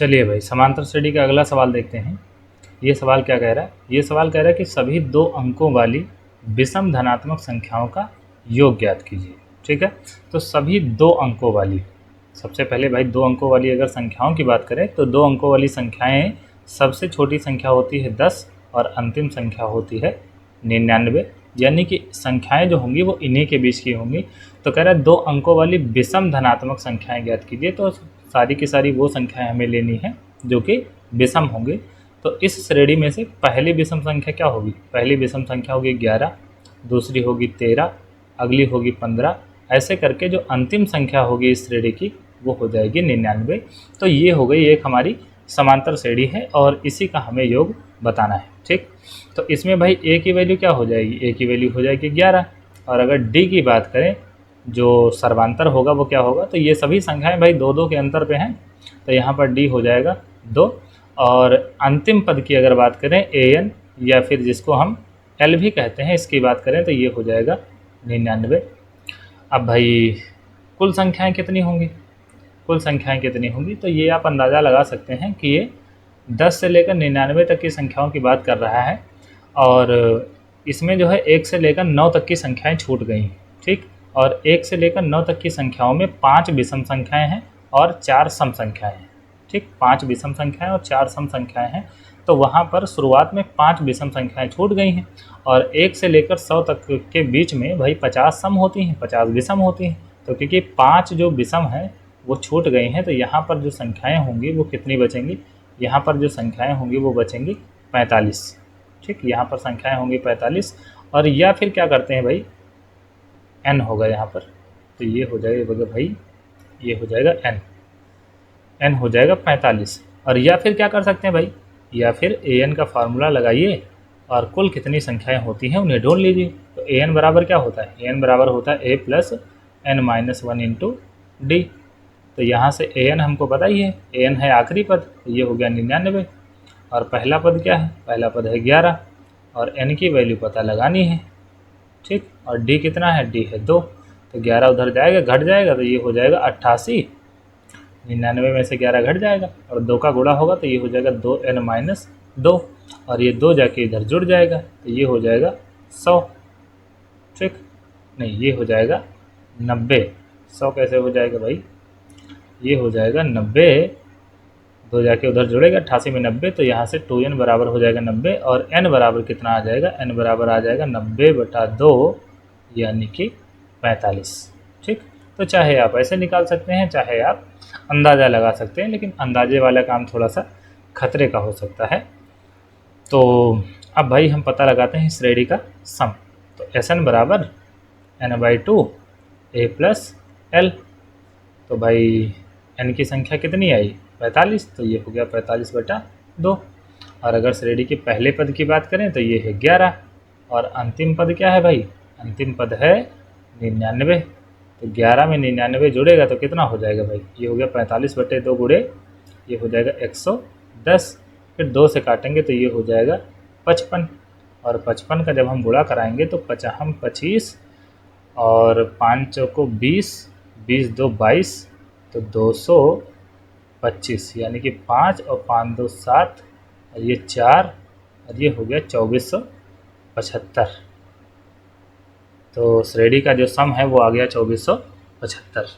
चलिए भाई, समांतर श्रेणी का अगला सवाल देखते हैं। ये सवाल क्या कह रहा है? ये सवाल कह रहा है कि सभी 2 अंकों वाली विषम धनात्मक संख्याओं का योग ज्ञात कीजिए। ठीक है, तो सभी 2 अंकों वाली, सबसे पहले भाई 2 अंकों वाली अगर संख्याओं की बात करें तो 2 अंकों वाली संख्याएं, सबसे छोटी संख्या होती है 10 और अंतिम संख्या होती है 99, यानी कि संख्याएं जो होंगी वो इन्हीं के बीच की होंगी। तो कह रहा है 2 अंकों वाली विषम धनात्मक संख्याएं ज्ञात कीजिए। तो सारी की सारी वो संख्याएं हमें लेनी है जो कि विषम होंगी। तो इस श्रेणी में से पहली विषम संख्या क्या होगी? पहली विषम संख्या होगी 11, दूसरी होगी 13, अगली होगी 15, ऐसे करके जो अंतिम संख्या होगी इस श्रेणी की वो हो जाएगी 99। तो ये हो गई एक हमारी समांतर श्रेणी है और इसी का हमें योग बताना है। ठीक, तो इसमें भाई ए की वैल्यू क्या हो जाएगी? ए की वैल्यू हो जाएगी 11। और अगर डी की बात करें, जो सर्वांतर होगा वो क्या होगा? तो ये सभी संख्याएं भाई 2-2 के अंतर पे हैं, तो यहाँ पर डी हो जाएगा 2। और अंतिम पद की अगर बात करें ए एन, या फिर जिसको हम एल भी कहते हैं, इसकी बात करें तो ये हो जाएगा 99। अब भाई कुल संख्याएं कितनी होंगी? कुल संख्याएं कितनी होंगी? तो ये आप अंदाज़ा लगा सकते हैं कि ये 10 से लेकर 99 तक की संख्याओं की बात कर रहा है। और इसमें जो है 1 से लेकर 9 तक की संख्याएं छूट गई हैं। ठीक, और 1 से लेकर 9 तक की संख्याओं में 5 विषम संख्याएं हैं और 4 सम संख्याएं हैं। ठीक, 5 विषम संख्याएं और 4 सम संख्याएं हैं। तो वहाँ पर शुरुआत में 5 विषम संख्याएं छूट गई हैं और 1 से लेकर 100 तक के बीच में भाई 50 सम होती हैं, 50 विषम होती हैं। तो क्योंकि 5 जो विषम हैं वो छूट गई हैं, तो यहाँ पर जो संख्याएं होंगी वो कितनी बचेंगी? यहाँ पर जो संख्याएं होंगी वो बचेंगी 45। ठीक, यहाँ पर संख्याएं होंगी 45। और या फिर क्या करते हैं भाई, n होगा यहाँ पर, तो ये हो जाएगा भाई, ये हो जाएगा n हो जाएगा 45। और या फिर क्या कर सकते हैं भाई, या फिर an का फार्मूला लगाइए और कुल कितनी संख्याएं होती हैं उन्हें ढूंढ लीजिए। तो an बराबर क्या होता है? an बराबर होता है a plus n-1 into D. तो यहाँ से an हमको पता ही है, an है आखिरी पद, तो ये हो गया 99। और पहला पद क्या है? पहला पद है 11 और n की वैल्यू पता लगानी है। ठीक, और d कितना है? d है 2, तो 11 उधर जाएगा, घट जाएगा, तो ये हो जाएगा 88। 99 में से 11 घट जाएगा और 2 का गुणा होगा तो ये हो जाएगा 2n-2, और ये 2 जाके इधर जुड़ जाएगा तो ये हो जाएगा 100। ठीक, नहीं, ये हो जाएगा 90। 100 कैसे हो जाएगा भाई? ये हो जाएगा 90, 2 जाके उधर जुड़ेगा, 88 में 90, तो यहाँ से 2n बराबर हो जाएगा 90। और n बराबर कितना आ जाएगा? n बराबर आ जाएगा 90/2, यानी कि 45। ठीक, तो चाहे आप ऐसे निकाल सकते हैं, चाहे आप अंदाज़ा लगा सकते हैं, लेकिन अंदाजे वाला काम थोड़ा सा खतरे का हो सकता है। तो अब भाई हम पता लगाते हैं श्रेणी का सम। तो Sn बराबर n/2 a प्लस l। तो भाई n की संख्या कितनी आई? 45, तो ये हो गया 45/2। और अगर श्रेणी के पहले पद की बात करें तो ये है 11 और अंतिम पद क्या है भाई? अंतिम पद है 99। तो 11 में 99 जुड़ेगा तो कितना हो जाएगा भाई? ये हो गया 45/2 गुणे, ये हो जाएगा 110। फिर 2 से काटेंगे तो ये हो जाएगा 55। और 55 का जब हम गुणा कराएंगे तो 25 और 5 चौको 20, 20 2 22, तो 225, यानी कि 5 और 5 2 7 और ये 4 और ये हो गया 2475। तो श्रेणी का जो सम है वो आ गया 2475।